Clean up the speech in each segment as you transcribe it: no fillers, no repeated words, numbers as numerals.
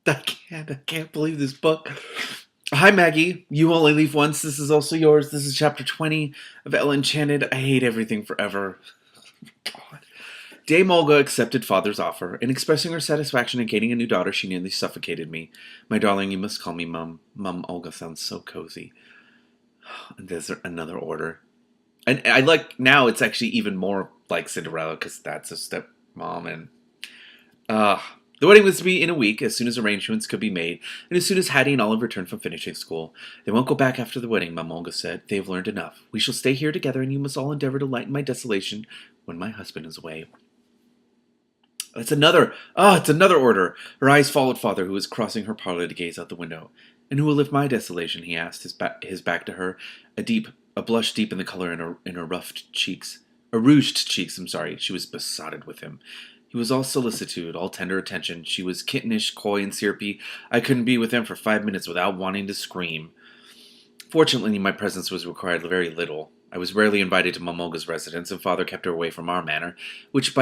I can't believe this book. Hi, Maggie. You only leave once. This is also yours. This is chapter 20 of Ella Enchanted. I hate everything forever. God. Dame Olga accepted father's offer. In expressing her satisfaction at gaining a new daughter, she nearly suffocated me. My darling, you must call me Mum. Mum Olga sounds so cozy. And there's another order. And I like, now it's actually even more like Cinderella because that's a stepmom. And Uh, the wedding was to be in a week, as soon as arrangements could be made, and as soon as Hattie and Olive returned from finishing school. They won't go back after the wedding, Mama Olga said. They have learned enough. We shall stay here together, and you must all endeavor to lighten my desolation when my husband is away. It's another order. Her eyes followed father, who was crossing her parlor to gaze out the window. And who will lift my desolation? He asked, his back to her, a blush deep in the color in her rouged cheeks. I'm sorry. She was besotted with him. He was all solicitude, all tender attention. She was kittenish, coy, and syrupy. I couldn't be with him for 5 minutes without wanting to scream. Fortunately, my presence was required very little. I was rarely invited to Mamolga's residence, and father kept her away from our manor, which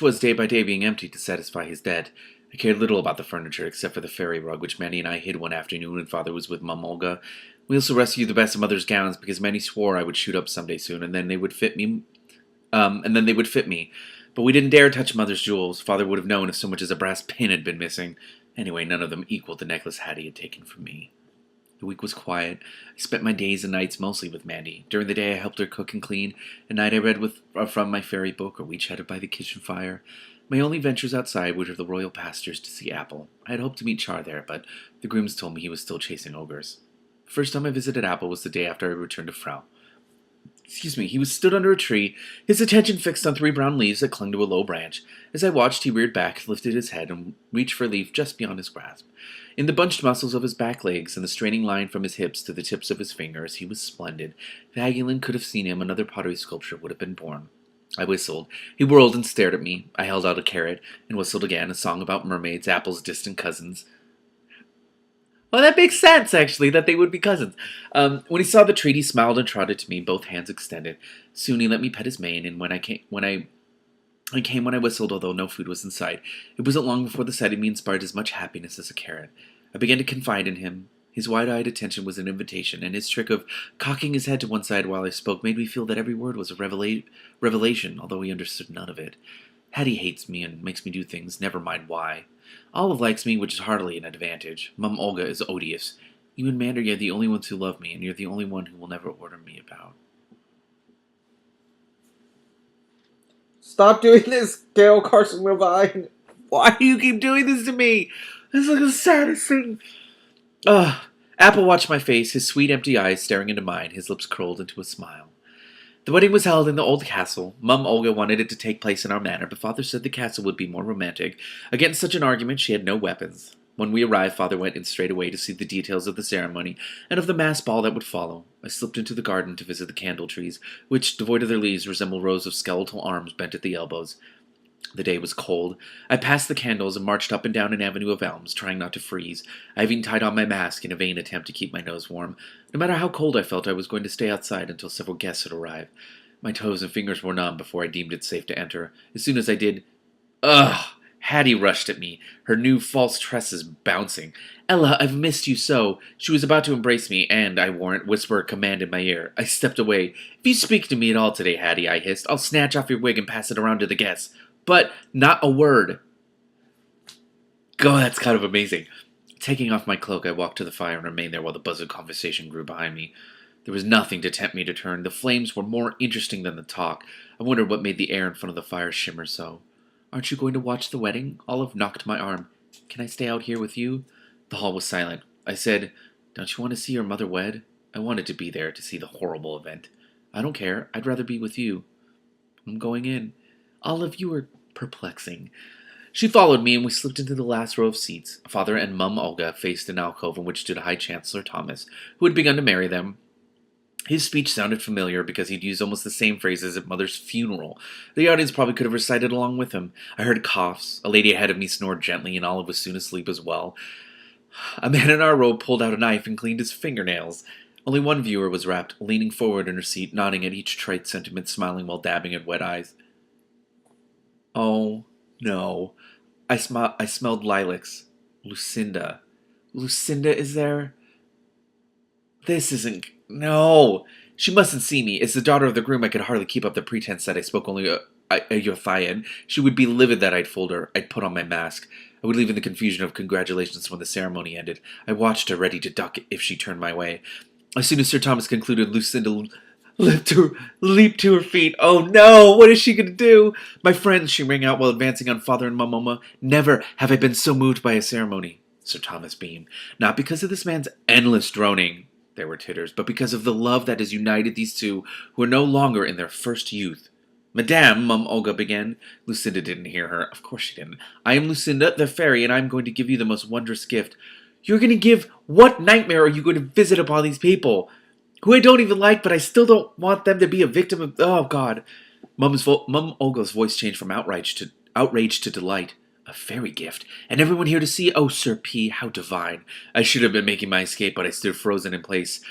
was day by day being emptied to satisfy his debt. I cared little about the furniture, except for the fairy rug, which Mandy and I hid one afternoon when father was with Mamolga. We also rescued the best of mother's gowns, because Mandy swore I would shoot up someday soon, and then they would fit me. But we didn't dare touch Mother's jewels. Father would have known if so much as a brass pin had been missing. Anyway, none of them equaled the necklace Hattie had taken from me. The week was quiet. I spent my days and nights mostly with Mandy. During the day I helped her cook and clean. At night I read from my fairy book, or we chatted by the kitchen fire. My only ventures outside were to the royal pastures to see Apple. I had hoped to meet Char there, but the grooms told me he was still chasing ogres. The first time I visited Apple was the day after I returned to Frau. He was stood under a tree, his attention fixed on 3 brown leaves that clung to a low branch. As I watched, he reared back, lifted his head, and reached for a leaf just beyond his grasp. In the bunched muscles of his back legs and the straining line from his hips to the tips of his fingers, he was splendid. If Aguilin could have seen him, another pottery sculpture would have been born. I whistled. He whirled and stared at me. I held out a carrot, and whistled again, a song about mermaids, Apple's distant cousins. Well, that makes sense, actually, that they would be cousins. When he saw the treat, he smiled and trotted to me, both hands extended. Soon he let me pet his mane, and when I whistled, although no food was in sight. It wasn't long before the sight of me inspired as much happiness as a carrot. I began to confide in him. His wide-eyed attention was an invitation, and his trick of cocking his head to one side while I spoke made me feel that every word was a revelation, although he understood none of it. Hattie hates me and makes me do things, never mind why. Olive likes me, which is hardly an advantage. Mum Olga is odious. You and Mander are the only ones who love me, and you're the only one who will never order me about. Stop doing this, Gail Carson Levine. Why do you keep doing this to me? This is like the saddest thing. Ugh. Apple watched my face, his sweet empty eyes staring into mine, his lips curled into a smile. The wedding was held in the old castle. Mum Olga wanted it to take place in our manor, but Father said the castle would be more romantic. Against such an argument, she had no weapons. When we arrived, Father went in straight away to see the details of the ceremony and of the mass ball that would follow. I slipped into the garden to visit the candle trees, which, devoid of their leaves, resembled rows of skeletal arms bent at the elbows. The day was cold. I passed the candles and marched up and down an avenue of elms, trying not to freeze. I even tied on my mask in a vain attempt to keep my nose warm. No matter how cold I felt, I was going to stay outside until several guests had arrived. My toes and fingers were numb before I deemed it safe to enter. As soon as I did, ugh! Hattie rushed at me, her new false tresses bouncing. Ella, I've missed you so. She was about to embrace me, and, I warrant, whisper a command in my ear. I stepped away. If you speak to me at all today, Hattie, I hissed, I'll snatch off your wig and pass it around to the guests. But not a word. God, that's kind of amazing. Taking off my cloak, I walked to the fire and remained there while the buzz of conversation grew behind me. There was nothing to tempt me to turn. The flames were more interesting than the talk. I wondered what made the air in front of the fire shimmer so. Aren't you going to watch the wedding? Olive knocked my arm. Can I stay out here with you? The hall was silent. I said, Don't you want to see your mother wed? I wanted to be there to see the horrible event. I don't care. I'd rather be with you. I'm going in. Olive, you are perplexing. She followed me, and we slipped into the last row of seats. Father and Mum Olga faced an alcove in which stood High Chancellor Thomas, who had begun to marry them. His speech sounded familiar because he'd used almost the same phrases at Mother's funeral. The audience probably could have recited along with him. I heard coughs. A lady ahead of me snored gently, and Olive was soon asleep as well. A man in our row pulled out a knife and cleaned his fingernails. Only one viewer was rapt, leaning forward in her seat, nodding at each trite sentiment, smiling while dabbing at wet eyes. Oh, no. I smelled lilacs. Lucinda. Lucinda is there? This isn't. No! She mustn't see me. As the daughter of the groom, I could hardly keep up the pretense that I spoke only a Yothian. She would be livid that I'd fooled her. I'd put on my mask. I would leave in the confusion of congratulations when the ceremony ended. I watched her, ready to duck if she turned my way. As soon as Sir Thomas concluded, Lucinda leaped to her feet. Oh no! What is she going to do? My friends, she rang out while advancing on Father and Mamma. Never have I been so moved by a ceremony. Sir Thomas beamed. Not because of this man's endless droning, there were titters, but because of the love that has united these two who are no longer in their first youth. Madame, Mum Olga began. Lucinda didn't hear her. Of course she didn't. I am Lucinda, the fairy, and I am going to give you the most wondrous gift. You're going to give... What nightmare are you going to visit upon these people? Who I don't even like, but I still don't want them to be a victim of... Oh, God. Mum Olga's voice changed from outrage to delight. A fairy gift, and everyone here to see? Oh, Sir P., how divine. I should have been making my escape, but I stood frozen in place.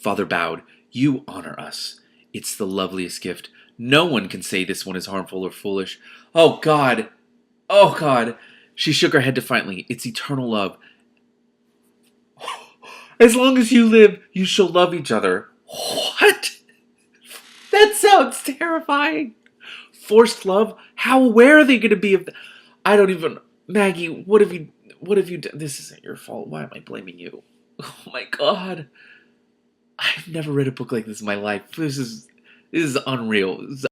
Father bowed. You honor us. It's the loveliest gift. No one can say this one is harmful or foolish. Oh, God. Oh, God. She shook her head defiantly. It's eternal love. As long as you live, you shall love each other. What? That sounds terrifying. Forced love? How aware are they going to be of that? I don't even... Maggie, what have you done? This isn't your fault. Why am I blaming you? Oh my God. I've never read a book like this in my life. This is unreal.